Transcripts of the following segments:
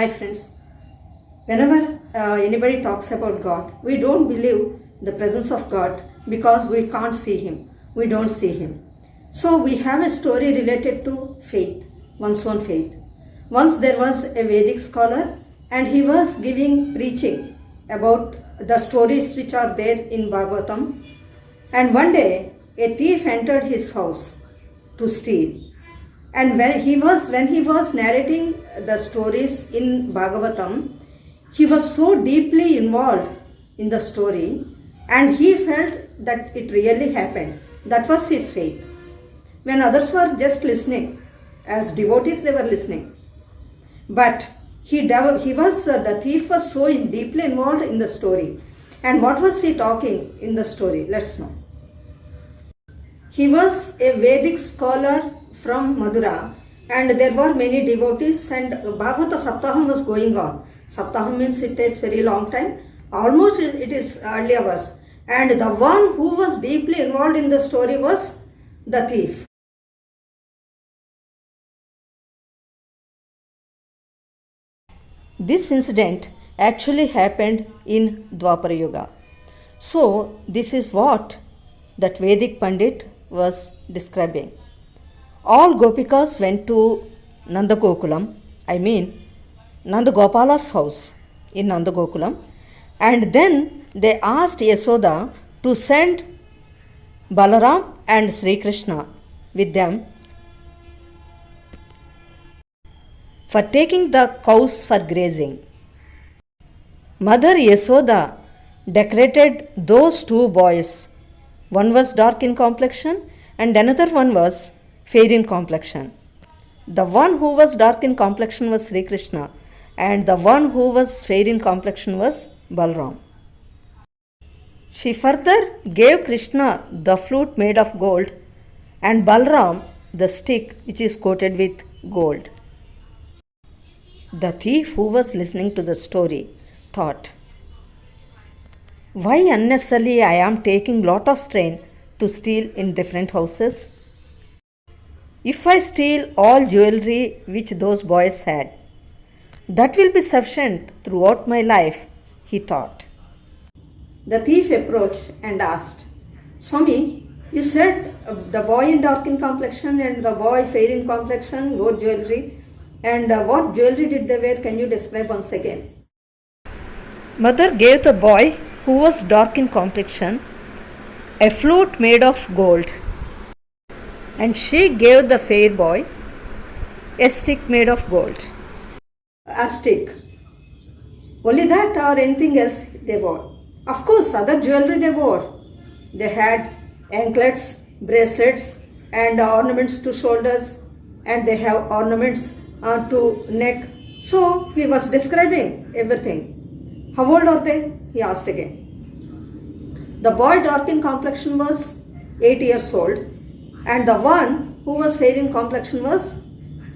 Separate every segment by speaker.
Speaker 1: Hi friends, whenever anybody talks about God, we don't believe the presence of God because we can't see Him, we don't see Him. So we have a story related to faith, one's own faith. Once there was a Vedic scholar and he was preaching about the stories which are there in Bhagavatam, and one day a thief entered his house to steal. And when he was narrating the stories in Bhagavatam, he was so deeply involved in the story and he felt that it really happened. That was his faith. When others were just listening, as devotees they were listening. But the thief was so deeply involved in the story. And what was he talking in the story? Let's know. He was a Vedic scholar from Madura, and there were many devotees, and Bhagavata Saptaham was going on. Saptaham means it takes very long time, almost it is early hours, and the one who was deeply involved in the story was the thief. This incident actually happened in Dwapara Yuga. So this is what that Vedic Pandit was describing. All Gopikas went to Nandagokulam, Nandagopala's house in Nandagokulam, and then they asked Yasoda to send Balaram and Sri Krishna with them for taking the cows for grazing. Mother Yasoda decorated those two boys. One was dark in complexion and another one was fair in complexion. The one who was dark in complexion was Sri Krishna and the one who was fair in complexion was Balaram. She further gave Krishna the flute made of gold and Balaram the stick which is coated with gold. The thief who was listening to the story thought, why unnecessarily I am taking lot of strain to steal in different houses? If I steal all jewelry which those boys had, that will be sufficient throughout my life, he thought. The thief approached and asked, Swami, you said the boy in dark in complexion and the boy fair in complexion wore jewelry, and what jewelry did they wear? Can you describe once again? Mother gave the boy who was dark in complexion a flute made of gold, and she gave the fair boy a stick made of gold. A stick. Only that or anything else they wore? Of course, other jewelry they wore. They had anklets, bracelets and ornaments to shoulders, and they have ornaments to neck. So he was describing everything. How old are they? He asked again. The boy dark in complexion was 8 years old, and the one who was fair in complexion was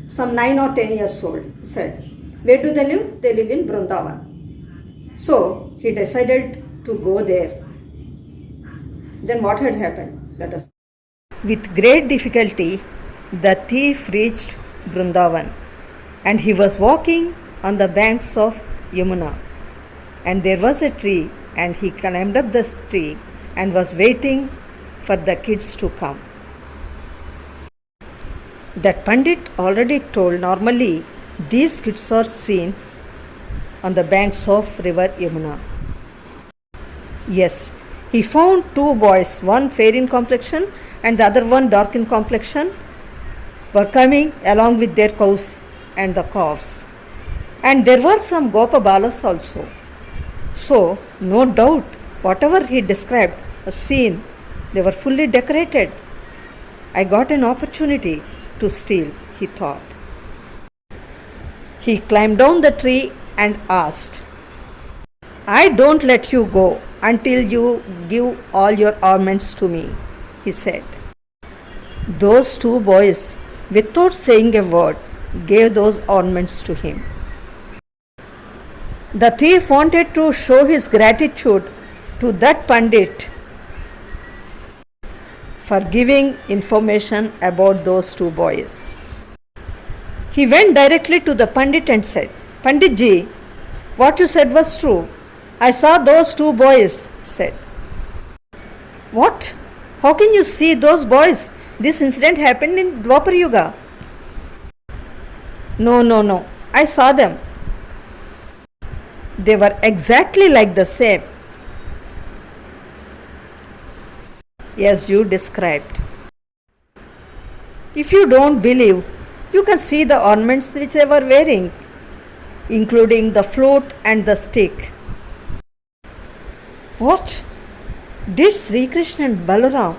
Speaker 1: some 9 or 10 years old, he said. Where do they live? They live in Vrindavan. So he decided to go there. Then what had happened? Let us. With great difficulty, the thief reached Vrindavan, and he was walking on the banks of Yamuna. And there was a tree, and he climbed up this tree and was waiting for the kids to come. That Pandit already told, normally these kids are seen on the banks of river Yamuna. Yes, he found two boys, one fair in complexion and the other one dark in complexion, were coming along with their cows and the calves. And there were some Gopa Balas also. So, no doubt, whatever he described, a scene, they were fully decorated. I got an opportunity to steal, he thought. He climbed down the tree and asked, I don't let you go until you give all your ornaments to me, he said. Those two boys, without saying a word, gave those ornaments to him. The thief wanted to show his gratitude to that Pandit for giving information about those two boys. He went directly to the Pandit and said, Panditji, what you said was true. I saw those two boys, said. What? How can you see those boys? This incident happened in Dwapar Yuga. No. I saw them. They were exactly like the same. As you described. If you don't believe, you can see the ornaments which they were wearing, including the flute and the stick. What? Did Sri Krishna and Balaram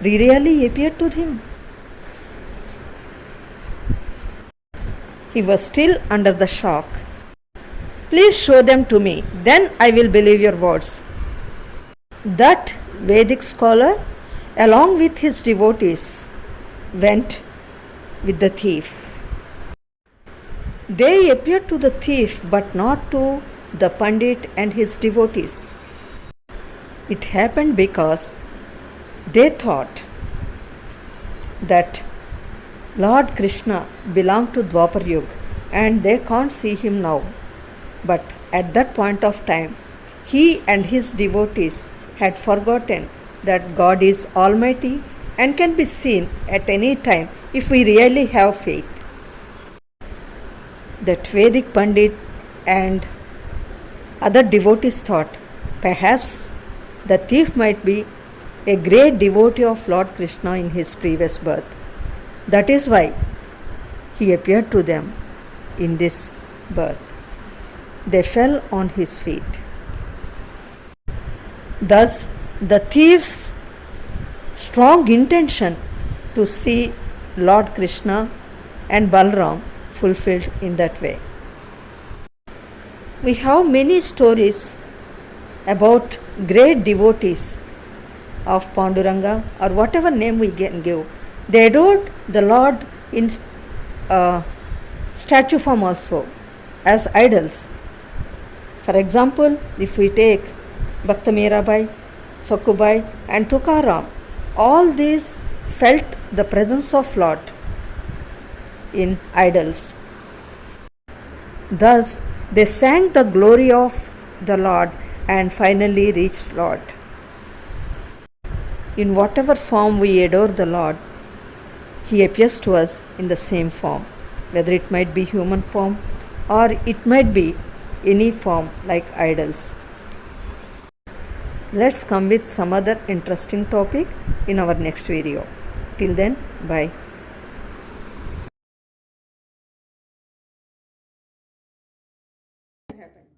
Speaker 1: really appear to him? He was still under the shock. Please show them to me, then I will believe your words. That Vedic scholar, along with his devotees, went with the thief. They appeared to the thief but not to the Pandit and his devotees. It happened because they thought that Lord Krishna belonged to Dwapar Yuga and they can't see him now. But at that point of time, he and his devotees had forgotten that God is almighty and can be seen at any time if we really have faith. That Vedic Pandit and other devotees thought perhaps the thief might be a great devotee of Lord Krishna in his previous birth. That is why he appeared to them in this birth. They fell on his feet. Thus, the thief's strong intention to see Lord Krishna and Balaram fulfilled in that way. We have many stories about great devotees of Panduranga or whatever name we can give. They adored the Lord in statue form also as idols. For example, if we take Bhakta Mirabai, Sakubai and Tukaram, all these felt the presence of Lord in idols. Thus, they sang the glory of the Lord and finally reached Lord. In whatever form we adore the Lord, He appears to us in the same form, whether it might be human form or it might be any form like idols. Let's come with some other interesting topic in our next video. Till then, bye. Happened.